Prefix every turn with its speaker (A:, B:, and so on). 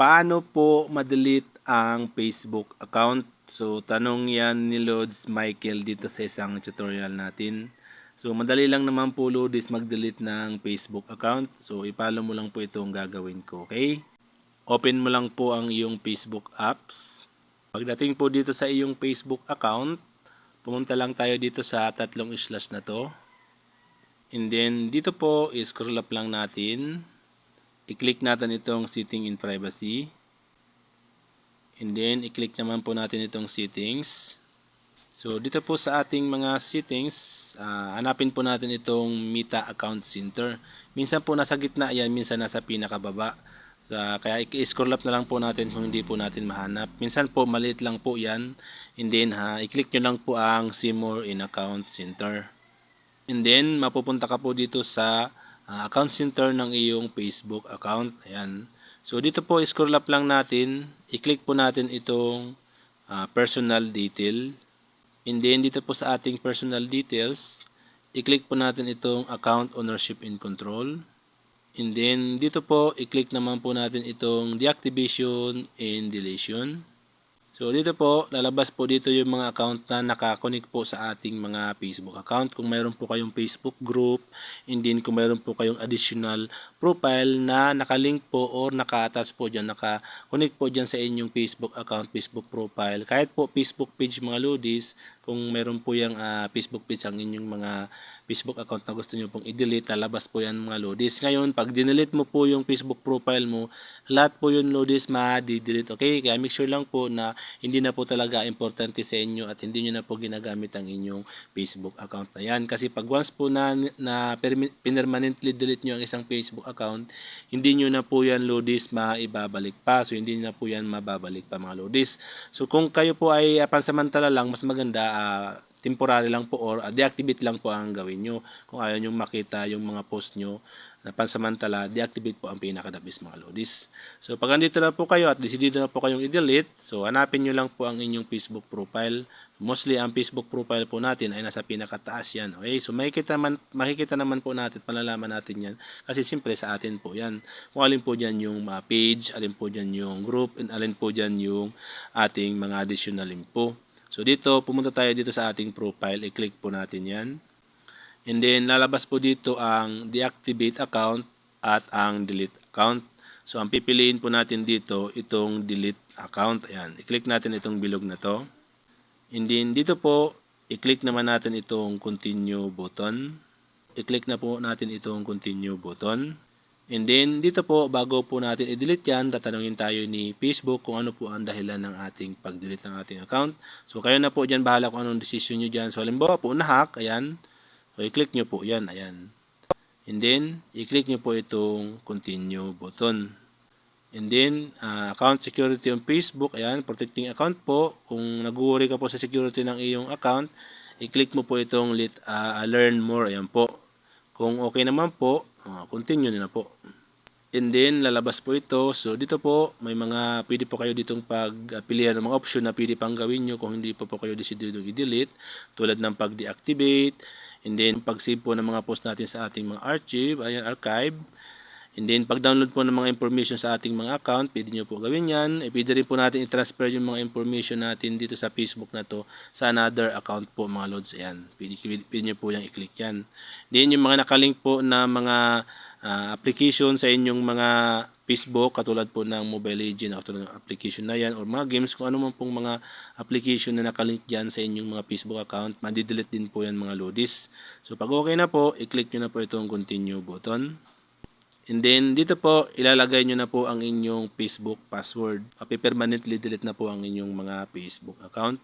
A: Paano po ma-delete ang Facebook account? So, tanong yan ni Lods Michael dito sa isang tutorial natin. So, madali lang naman po Lods mag-delete ng Facebook account. So, i-follow mo lang po itong gagawin ko, okay? Open mo lang po ang iyong Facebook apps. Pagdating po dito sa iyong Facebook account, pumunta lang tayo dito sa tatlong slash na to. And then, dito po, scroll up lang natin. I-click natin itong setting in privacy. And then, i-click naman po natin itong settings. So, dito po sa ating mga settings, hanapin po natin itong Meta Account Center. Minsan po nasa gitna yan, minsan nasa pinakababa. Kaya i-scroll up na lang po natin kung hindi po natin mahanap. Minsan po maliit lang po yan. And then, i-click nyo lang po ang See More in Account Center. And then, mapupunta ka po dito sa account center ng iyong Facebook account. Ayan. So, dito po, scroll up lang natin. I-click po natin itong personal detail. And then, dito po sa ating personal details, i-click po natin itong account ownership and control. And then, dito po, i-click naman po natin itong deactivation and deletion. So, dito po, lalabas po dito yung mga account na nakakonect po sa ating mga Facebook account. Kung mayroon po kayong Facebook group, and then kung mayroon po kayong additional profile na nakalink po or naka-attach po dyan, naka-connect po dyan sa inyong Facebook account, Facebook profile. Kahit po Facebook page mga lodis, kung mayroon po yung Facebook page ang inyong mga Facebook account na gusto nyo pong i-delete, lalabas po yan mga lodis. Ngayon, pag dinelete mo po yung Facebook profile mo, lahat po yun lodis ma-delete. Okay? Kaya make sure lang po na hindi na po talaga importante sa inyo at hindi nyo na po ginagamit ang inyong Facebook account na yan. Kasi pag once po na permanently delete nyo ang isang Facebook account, hindi nyo na po yan lodis maibabalik pa. So, hindi na po yan mababalik pa mga lodis. So, kung kayo po ay pansamantala lang, mas maganda temporary lang po or deactivate lang po ang gawin nyo. Kung ayaw nyo makita yung mga post nyo na pansamantala, deactivate po ang pinakadabis mga lodis. So pag andito na po kayo at decidido na po kayong i-delete, so hanapin nyo lang po ang inyong Facebook profile. Mostly ang Facebook profile po natin ay nasa pinakataas yan. Okay? So makikita naman po natin, palalaman natin yan. Kasi siyempre sa atin po yan. Kung alin po dyan yung page, alin po dyan yung group, and alin po dyan yung ating mga additional info. So dito, pumunta tayo dito sa ating profile, i-click po natin yan. And then lalabas po dito ang deactivate account at ang delete account. So ang pipiliin po natin dito, itong delete account. Ayan, i-click natin itong bilog na to. And then dito po, i-click naman natin itong continue button. I-click na po natin itong continue button. And then, dito po, bago po natin i-delete yan, tatanungin tayo ni Facebook kung ano po ang dahilan ng ating pag-delete ng ating account. So, kayo na po dyan, bahala kung anong decision nyo dyan. So, halimbawa po, na-hack, ayan. So, i-click nyo po yan, ayan. And then, i-click nyo po itong continue button. And then, account security on Facebook, ayan, protecting account po. Kung nag-worry ka po sa security ng iyong account, i-click mo po itong learn more, ayan po. Kung okay naman po, continue na po. And then, lalabas po ito. So, dito po, may mga pwede po kayo ditong pagpilihan ng mga option na pwede pang gawin nyo kung hindi po kayo decidido i-delete. Tulad ng pag-deactivate. And then, pag-save po ng mga post natin sa ating mga archive. And then, pag-download po ng mga information sa ating mga account, pwede nyo po gawin yan. Pwede rin po natin i-transfer yung mga information natin dito sa Facebook na to sa another account po mga lods. Ayan, pwede nyo po yung i-click yan. Then, yung mga nakalink po na mga application sa inyong mga Facebook, katulad po ng Mobile Legends, katulad ng application na yan, or mga games, kung ano man pong mga application na nakalink dyan sa inyong mga Facebook account, madi-delete din po yan mga lodis. So, pag okay na po, i-click nyo na po itong continue button. And then, dito po, ilalagay nyo na po ang inyong Facebook password. Permanently delete na po ang inyong mga Facebook account.